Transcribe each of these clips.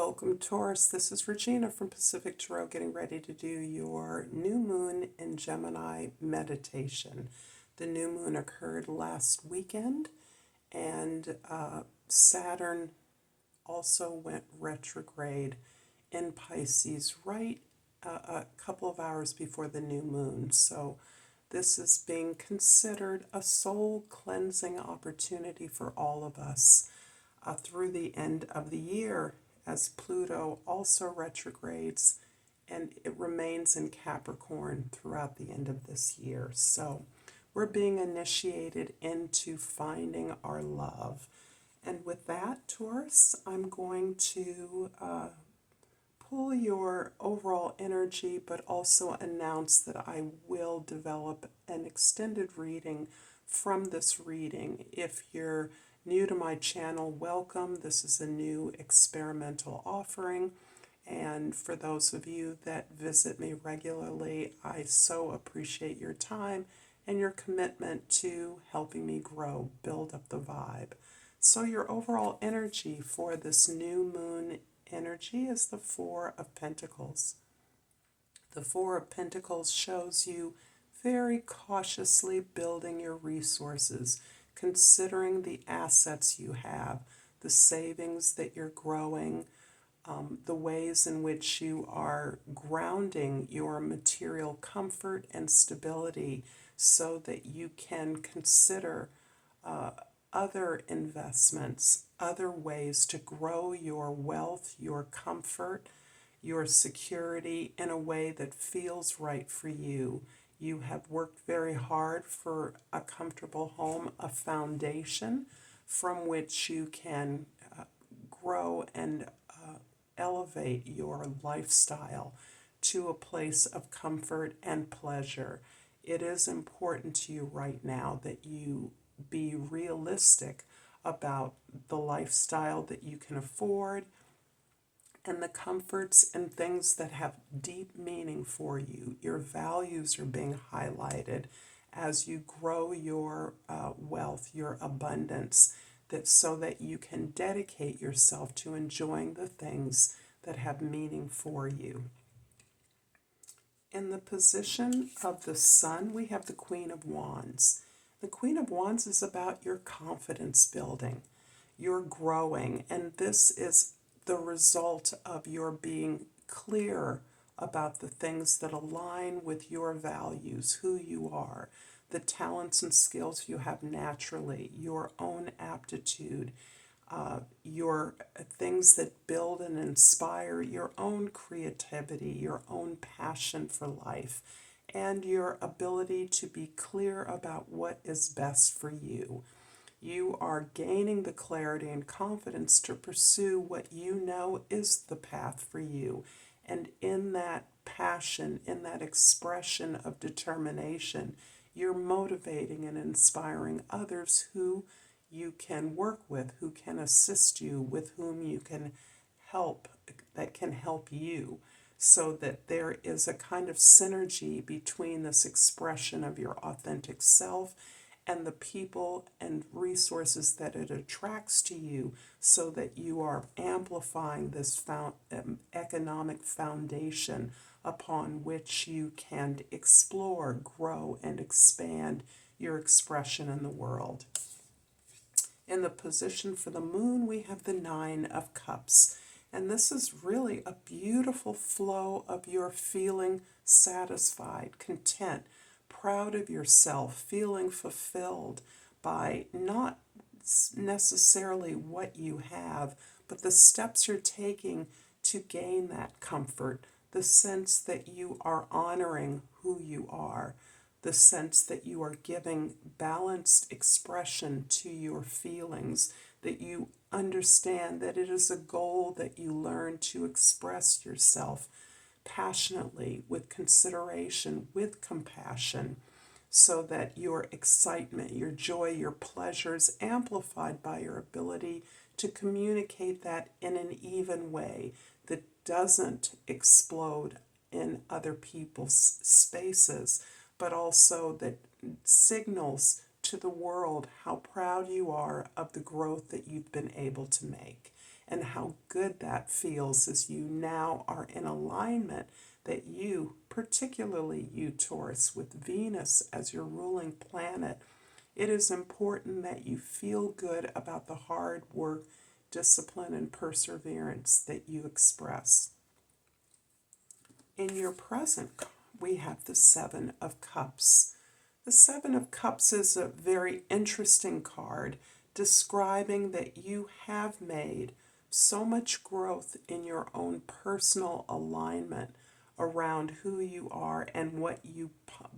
Welcome, Taurus. This is Regina from Pacific Tarot, getting ready to do your new moon in Gemini meditation. The new moon occurred last weekend, and Saturn also went retrograde in Pisces right a couple of hours before the new moon. So this is being considered a soul cleansing opportunity for all of us through the end of the year, as Pluto also retrogrades and it remains in Capricorn throughout the end of this year. So we're being initiated into finding our love. And with that, Taurus, I'm going to pull your overall energy, but also announce that I will develop an extended reading from this reading. If you're new to my channel, welcome. This is a new experimental offering. And for those of you that visit me regularly, I so appreciate your time and your commitment to helping me grow, build up the vibe. So your overall energy for this new moon energy is the Four of Pentacles. The Four of Pentacles shows you very cautiously building your resources, considering the assets you have, the savings that you're growing, the ways in which you are grounding your material comfort and stability so that you can consider other investments, other ways to grow your wealth, your comfort, your security in a way that feels right for you. You have worked very hard for a comfortable home, a foundation from which you can grow and elevate your lifestyle to a place of comfort and pleasure. It is important to you right now that you be realistic about the lifestyle that you can afford and the comforts and things that have deep meaning for you. Your values are being highlighted as you grow your wealth, your abundance, so that you can dedicate yourself to enjoying the things that have meaning for you. In the position of the Sun, we have the Queen of Wands. The Queen of Wands is about your confidence building, your growing, and this is the result of your being clear about the things that align with your values, who you are, the talents and skills you have naturally, your own aptitude, your things that build and inspire your own creativity, your own passion for life, and your ability to be clear about what is best for you. You are gaining the clarity and confidence to pursue what you know is the path for you. And in that passion, in that expression of determination, you're motivating and inspiring others who you can work with, who can assist you, with whom you can help, that can help you, so that there is a kind of synergy between this expression of your authentic self and the people and resources that it attracts to you, so that you are amplifying this economic foundation upon which you can explore, grow, and expand your expression in the world. In the position for the moon, we have the Nine of Cups. And this is really a beautiful flow of your feeling satisfied, content, proud of yourself, feeling fulfilled by not necessarily what you have, but the steps you're taking to gain that comfort, the sense that you are honoring who you are, the sense that you are giving balanced expression to your feelings, that you understand that it is a goal that you learn to express yourself passionately, with consideration, with compassion, so that your excitement, your joy, your pleasure is amplified by your ability to communicate that in an even way that doesn't explode in other people's spaces, but also that signals to the world how proud you are of the growth that you've been able to make. and how good that feels as you now are in alignment that you, particularly you Taurus, with Venus as your ruling planet, it is important that you feel good about the hard work, discipline, and perseverance that you express. In your present, we have the Seven of Cups. The Seven of Cups is a very interesting card describing that you have made so much growth in your own personal alignment around who you are and what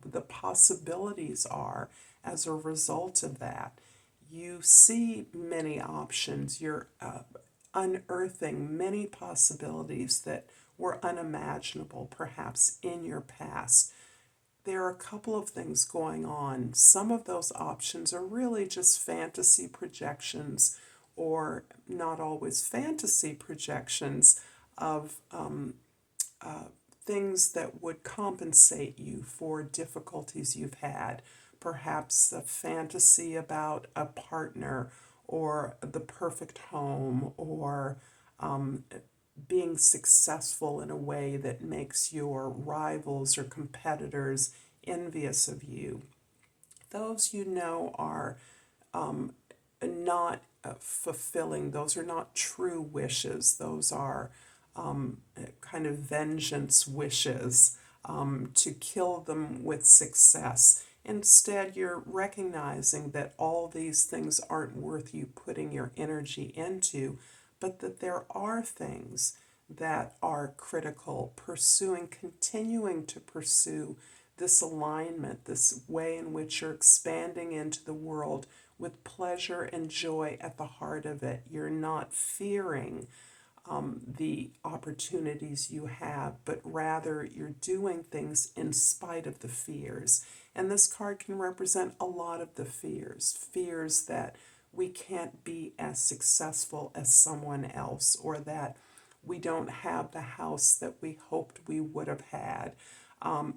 the possibilities are as a result of that. You see many options. You're unearthing many possibilities that were unimaginable perhaps in your past. There are a couple of things going on. Some of those options are really just fantasy projections, or not always fantasy projections of things that would compensate you for difficulties you've had. Perhaps a fantasy about a partner or the perfect home, or being successful in a way that makes your rivals or competitors envious of you. Those are not fulfilling. Those are not true wishes. Those are kind of vengeance wishes to kill them with success. Instead, you're recognizing that all these things aren't worth you putting your energy into, but that there are things that are critical, continuing to pursue this alignment, this way in which you're expanding into the world with pleasure and joy at the heart of it. You're not fearing the opportunities you have, but rather you're doing things in spite of the fears. And this card can represent a lot of the fears that we can't be as successful as someone else, or that we don't have the house that we hoped we would have had.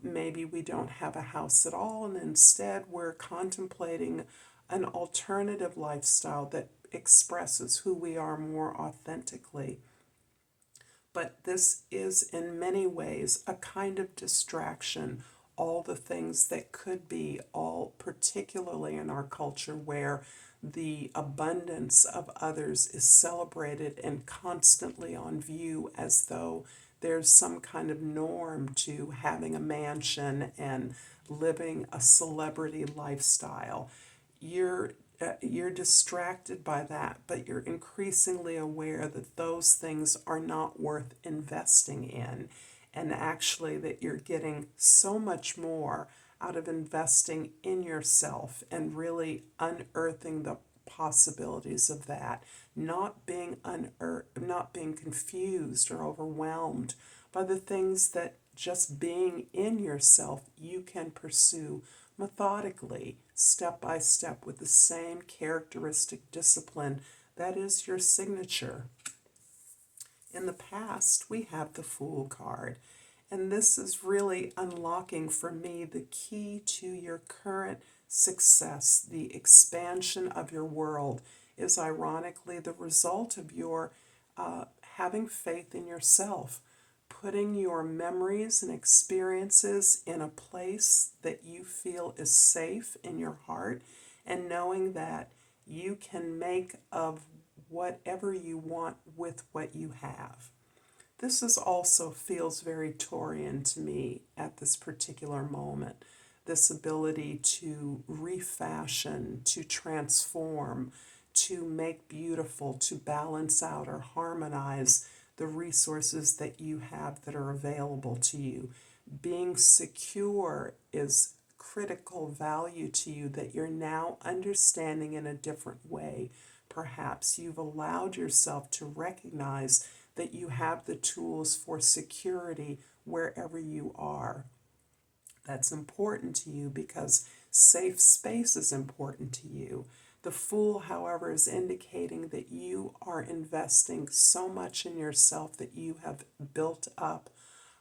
Maybe we don't have a house at all, and instead we're contemplating an alternative lifestyle that expresses who we are more authentically. But this is in many ways a kind of distraction. All the things that could be, all particularly in our culture where the abundance of others is celebrated and constantly on view, as though there's some kind of norm to having a mansion and living a celebrity lifestyle. You're distracted by that, but you're increasingly aware that those things are not worth investing in, and actually that you're getting so much more out of investing in yourself and really unearthing the possibilities of that, not being confused or overwhelmed by the things that just being in yourself you can pursue methodically, step by step, with the same characteristic discipline that is your signature. In the past, we have the Fool card, and this is really unlocking for me the key to your current success. The expansion of your world is ironically the result of your having faith in yourself, putting your memories and experiences in a place that you feel is safe in your heart, and knowing that you can make of whatever you want with what you have. This is also feels very Taurian to me at this particular moment. This ability to refashion, to transform, to make beautiful, to balance out or harmonize the resources that you have that are available to you. Being secure is critical value to you that you're now understanding in a different way. Perhaps you've allowed yourself to recognize that you have the tools for security wherever you are. That's important to you because safe space is important to you. The Fool, however, is indicating that you are investing so much in yourself, that you have built up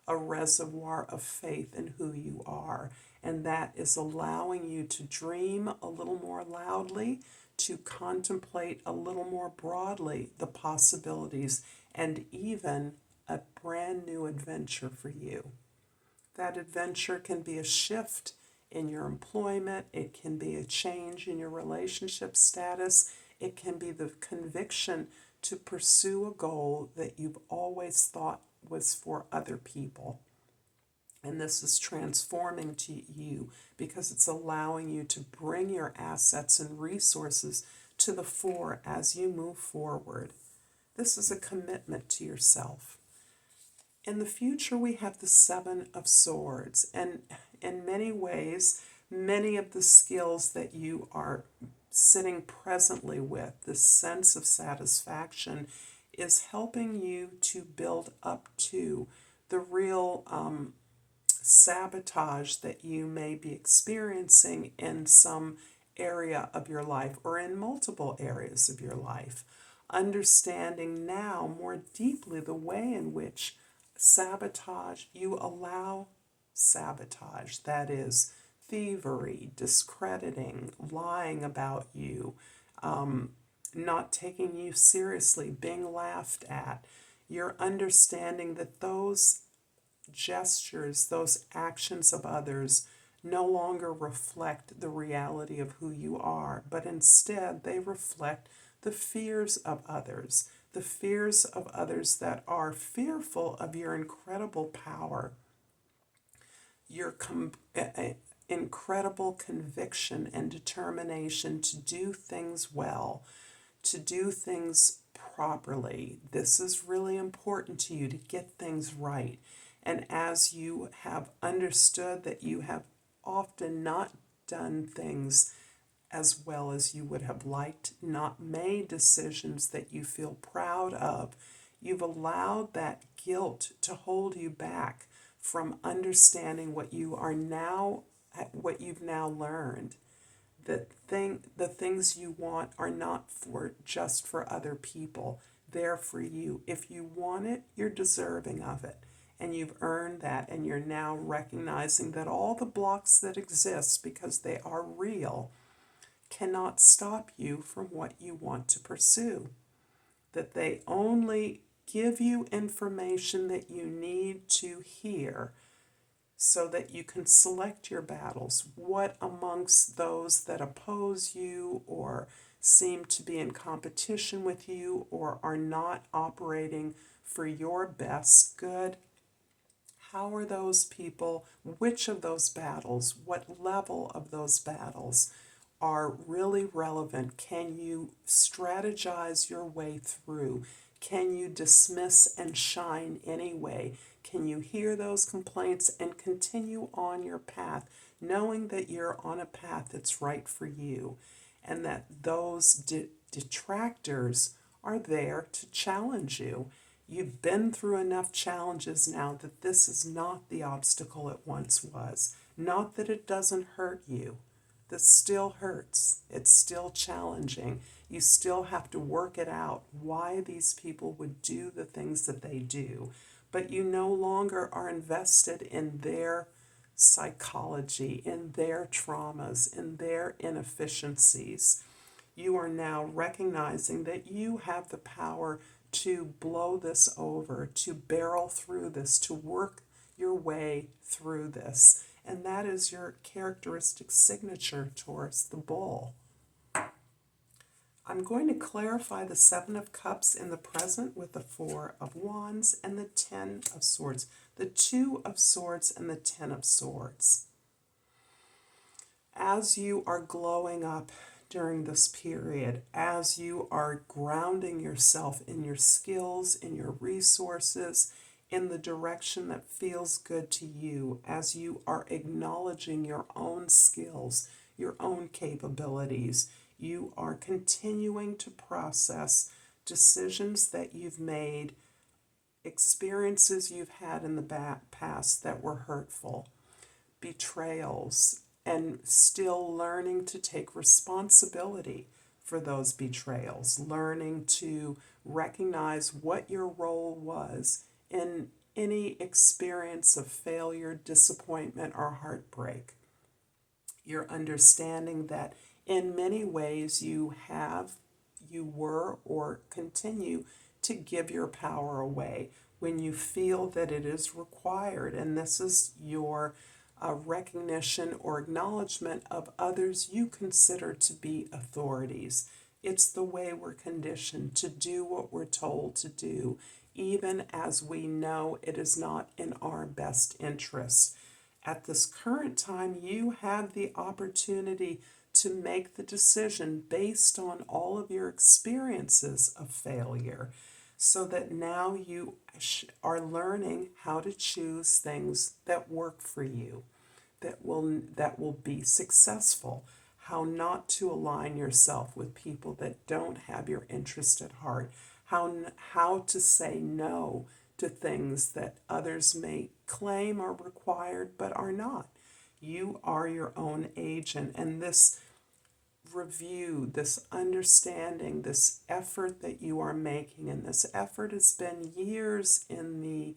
a reservoir of faith in who you are. And that is allowing you to dream a little more loudly, to contemplate a little more broadly the possibilities, and even a brand new adventure for you. That adventure can be a shift in your employment, it can be a change in your relationship status, it can be the conviction to pursue a goal that you've always thought was for other people. And this is transforming to you because it's allowing you to bring your assets and resources to the fore as you move forward. This is a commitment to yourself. In the future, we have the Seven of Swords, and in many ways, many of the skills that you are sitting presently with, this sense of satisfaction, is helping you to build up to the real sabotage that you may be experiencing in some area of your life or in multiple areas of your life. Understanding now more deeply the way in which you allow sabotage, that is, thievery, discrediting, lying about you, not taking you seriously, being laughed at. You're understanding that those gestures, those actions of others, no longer reflect the reality of who you are, but instead they reflect the fears of others, the fears of others that are fearful of your incredible power, your incredible conviction and determination to do things well, to do things properly. This is really important to you, to get things right. And as you have understood that you have often not done things as well as you would have liked, not made decisions that you feel proud of, you've allowed that guilt to hold you back from understanding what you've now learned. The things you want are not just for other people. They're for you. If you want it, you're deserving of it. And you've earned that, and you're now recognizing that all the blocks that exist, because they are real, cannot stop you from what you want to pursue. That they only give you information that you need to hear so that you can select your battles. What amongst those that oppose you or seem to be in competition with you or are not operating for your best good? How are those people, which of those battles, what level of those battles are really relevant? Can you strategize your way through? Can you dismiss and shine anyway? Can you hear those complaints and continue on your path, knowing that you're on a path that's right for you, and that those detractors are there to challenge you? You've been through enough challenges now that this is not the obstacle it once was. Not that it doesn't hurt you. This still hurts. It's still challenging. You still have to work it out why these people would do the things that they do. But you no longer are invested in their psychology, in their traumas, in their inefficiencies. You are now recognizing that you have the power to blow this over, to barrel through this, to work your way through this. And that is your characteristic signature, Taurus, the bull. I'm going to clarify the Seven of Cups in the present with the Four of Wands and the Ten of Swords, the Two of Swords and the Ten of Swords. As you are glowing up during this period, as you are grounding yourself in your skills, in your resources, in the direction that feels good to you, as you are acknowledging your own skills, your own capabilities, you are continuing to process decisions that you've made, experiences you've had in the past that were hurtful, betrayals, and still learning to take responsibility for those betrayals, learning to recognize what your role was in any experience of failure, disappointment, or heartbreak. You're understanding that in many ways you were, or continue to give your power away when you feel that it is required. And this is your recognition or acknowledgement of others you consider to be authorities. It's the way we're conditioned to do what we're told to do, even as we know it is not in our best interest. At this current time, you have the opportunity to make the decision based on all of your experiences of failure, so that now you are learning how to choose things that work for you, that will be successful, how not to align yourself with people that don't have your interest at heart, how to say no to things that others may claim are required but are not. You are your own agent, and this review, this understanding, this effort that you are making, and this effort has been years in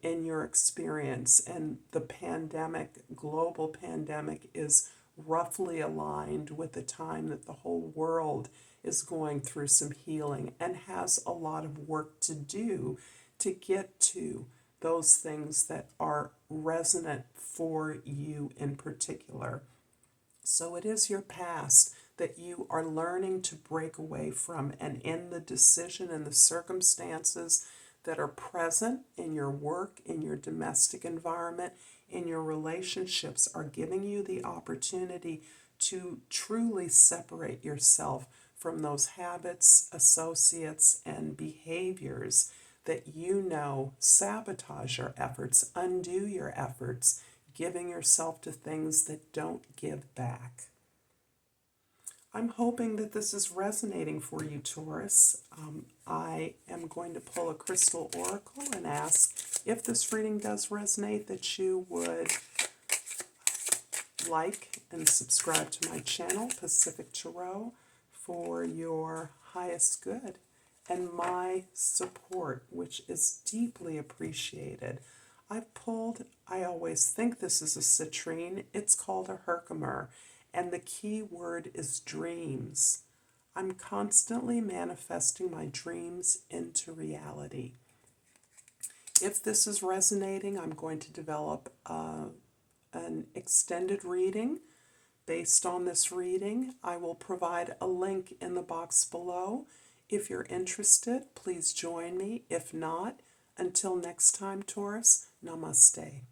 your experience, and the global pandemic, is roughly aligned with the time that the whole world is going through some healing and has a lot of work to do to get to those things that are resonant for you in particular. So it is your past that you are learning to break away from, and in the decision and the circumstances that are present in your work, in your domestic environment, in your relationships, are giving you the opportunity to truly separate yourself from those habits, associates, and behaviors that you know sabotage your efforts, undo your efforts, giving yourself to things that don't give back. I'm hoping that this is resonating for you, Taurus. I am going to pull a crystal oracle and ask if this reading does resonate, that you would like and subscribe to my channel, Pacific Tarot, for your highest good and my support, which is deeply appreciated. I always think this is a citrine. It's called a herkimer, and the key word is dreams. I'm constantly manifesting my dreams into reality. If this is resonating, I'm going to develop an extended reading based on this reading. I will provide a link in the box below. If you're interested, please join me. If not, until next time, Taurus, namaste.